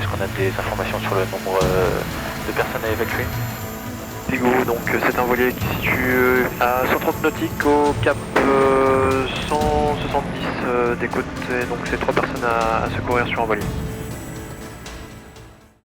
Est-ce qu'on a des informations sur le nombre de personnes à évacuer? Pigo, donc c'est un voilier qui se situe à 130 nautiques au cap 170 des côtes, et donc c'est 3 personnes à secourir sur un voilier.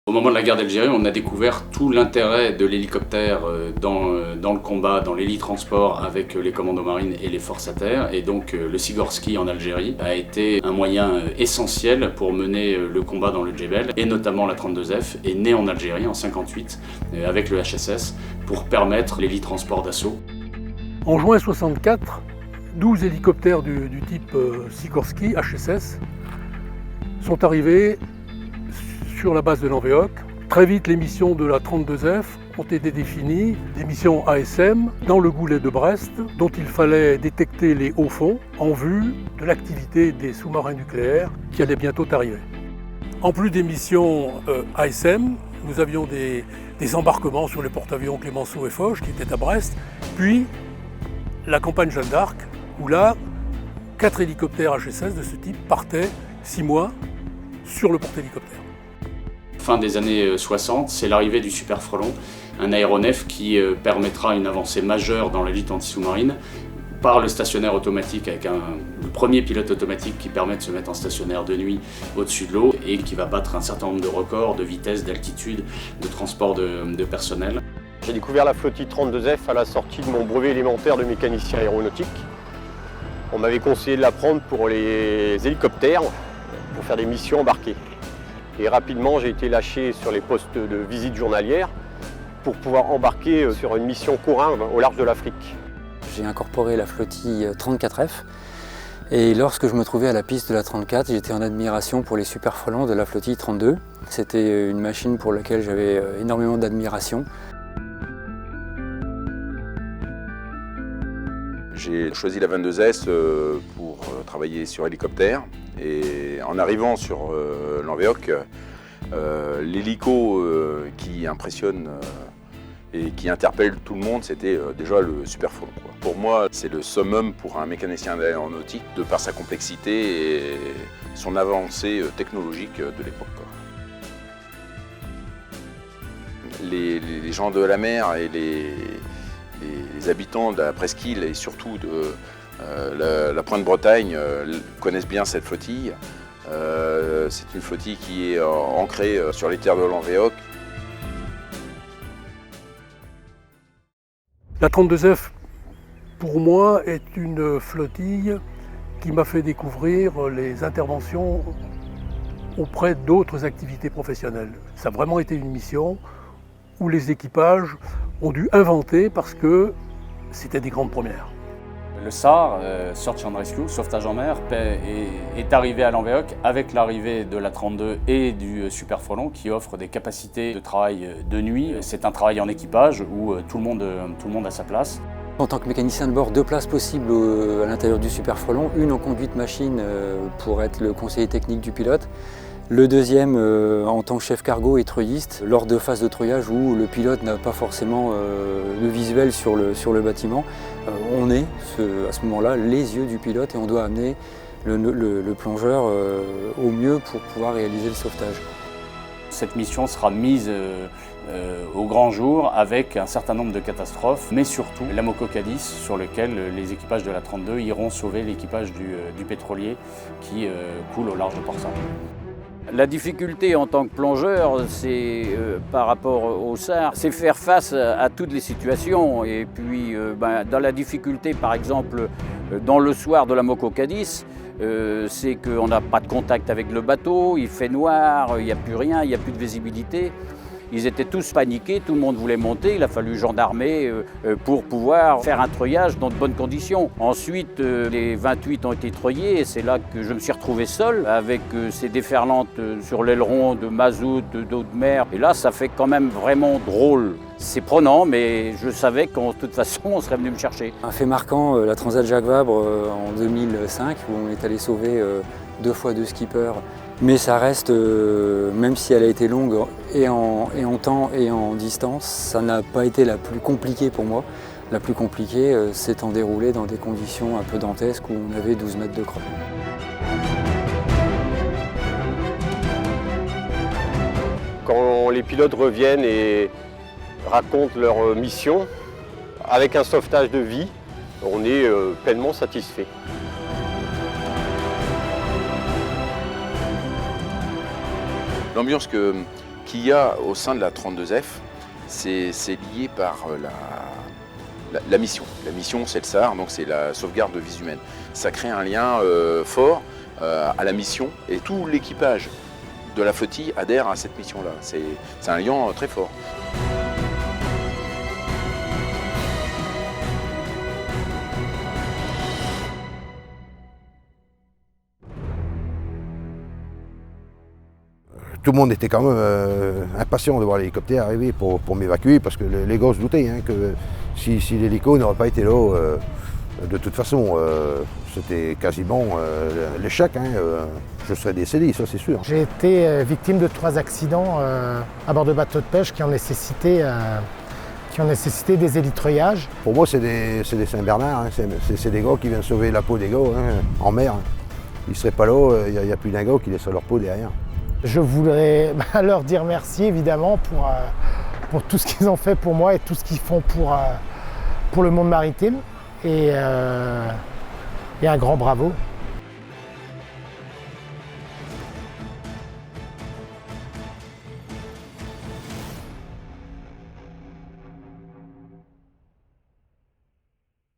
Au moment de la guerre d'Algérie, on a découvert tout l'intérêt de l'hélicoptère dans le combat, dans l'hélitransport avec les commandos marines et les forces à terre. Et donc le Sigorski en Algérie a été un moyen essentiel pour mener le combat dans le Djebel, et notamment la 32F est née en Algérie en 1958 avec le HSS pour permettre l'hélitransport d'assaut. En juin 1964, 12 hélicoptères du type Sikorsky HSS sont arrivés sur la base de Lanvéoc. Très vite, les missions de la 32F ont été définies, des missions ASM dans le goulet de Brest, dont il fallait détecter les hauts fonds en vue de l'activité des sous-marins nucléaires qui allaient bientôt arriver. En plus des missions ASM, nous avions des embarquements sur les porte-avions Clémenceau et Foch qui étaient à Brest, puis la campagne Jeanne d'Arc, où là, 4 hélicoptères HSS de ce type partaient 6 mois sur le porte-hélicoptère. Fin des années 60, c'est l'arrivée du Super Frelon, un aéronef qui permettra une avancée majeure dans la lutte anti-sous-marine par le stationnaire automatique avec le premier pilote automatique qui permet de se mettre en stationnaire de nuit au-dessus de l'eau et qui va battre un certain nombre de records de vitesse, d'altitude, de transport de personnel. J'ai découvert la flottille 32F à la sortie de mon brevet élémentaire de mécanicien aéronautique. On m'avait conseillé de la prendre pour les hélicoptères, pour faire des missions embarquées. Et rapidement, j'ai été lâché sur les postes de visite journalière pour pouvoir embarquer sur une mission couramment au large de l'Afrique. J'ai incorporé la flottille 34F et lorsque je me trouvais à la piste de la 34, j'étais en admiration pour les super frelons de la flottille 32. C'était une machine pour laquelle j'avais énormément d'admiration. J'ai choisi la 22S pour travailler sur hélicoptère. Et en arrivant sur Lanvéoc, l'hélico qui impressionne et qui interpelle tout le monde, c'était déjà le Super Frelon. Pour moi, c'est le summum pour un mécanicien aéronautique de par sa complexité et son avancée technologique de l'époque. Les gens de la mer et les habitants de la presqu'île et surtout de la Pointe-Bretagne connaissent bien cette flottille. C'est une flottille qui est ancrée sur les terres de Lanvéoc. La 32F, pour moi, est une flottille qui m'a fait découvrir les interventions auprès d'autres activités professionnelles. Ça a vraiment été une mission où les équipages ont dû inventer parce que c'était des grandes premières. Le SAR, Search and Rescue, sauvetage en mer, est arrivé à Lanvéoc avec l'arrivée de la 32 et du Super Frelon qui offrent des capacités de travail de nuit. C'est un travail en équipage où tout le monde a sa place. En tant que mécanicien de bord, 2 places possibles à l'intérieur du Super Frelon, une en conduite machine pour être le conseiller technique du pilote. Le deuxième en tant que chef cargo et treuilliste, lors de phases de treuillage où le pilote n'a pas forcément le visuel sur le bâtiment, on est à ce moment-là les yeux du pilote et on doit amener le plongeur au mieux pour pouvoir réaliser le sauvetage. Cette mission sera mise au grand jour avec un certain nombre de catastrophes, mais surtout l'Amoco Cadiz sur lequel les équipages de la 32 iront sauver l'équipage du pétrolier qui coule au large de Port-Saint. La difficulté en tant que plongeur, c'est par rapport au SAR, c'est faire face à toutes les situations. Et puis dans la difficulté, par exemple, dans le soir de l'Amoco Cadiz, c'est qu'on n'a pas de contact avec le bateau, il fait noir, il n'y a plus rien, il n'y a plus de visibilité. Ils étaient tous paniqués, tout le monde voulait monter, il a fallu gendarmer pour pouvoir faire un treuillage dans de bonnes conditions. Ensuite, les 28 ont été treuillés et c'est là que je me suis retrouvé seul avec ces déferlantes sur l'aileron de mazout, d'eau de mer. Et là, ça fait quand même vraiment drôle. C'est prenant, mais je savais qu'en toute façon, on serait venu me chercher. Un fait marquant, la Transat Jacques Vabre en 2005, où on est allé sauver 2 fois 2 skippers. Mais ça reste, même si elle a été longue et en temps et en distance, ça n'a pas été la plus compliquée pour moi. La plus compliquée s'étant déroulée dans des conditions un peu dantesques où on avait 12 mètres de creux. Quand les pilotes reviennent et racontent leur mission, avec un sauvetage de vie, on est pleinement satisfait. L'ambiance qu'il y a au sein de la 32F, c'est lié par la mission. La mission, c'est le SAR, donc c'est la sauvegarde de vies humaines. Ça crée un lien fort à la mission et tout l'équipage de la flottille adhère à cette mission-là. C'est un lien très fort. Tout le monde était quand même impatient de voir l'hélicoptère arriver pour m'évacuer parce que les gars se doutaient que si l'hélico n'aurait pas été là, de toute façon, c'était quasiment l'échec. Je serais décédé, ça c'est sûr. J'ai été victime de 3 accidents à bord de bateaux de pêche qui ont nécessité des élitreuillages. Pour moi, c'est des Saint-Bernard, c'est des gars qui viennent sauver la peau des gars en mer. Ils ne seraient pas là, il n'y a plus d'un gars qui laisserait leur peau derrière. Je voudrais leur dire merci évidemment pour tout ce qu'ils ont fait pour moi et tout ce qu'ils font pour le monde maritime. Et un grand bravo.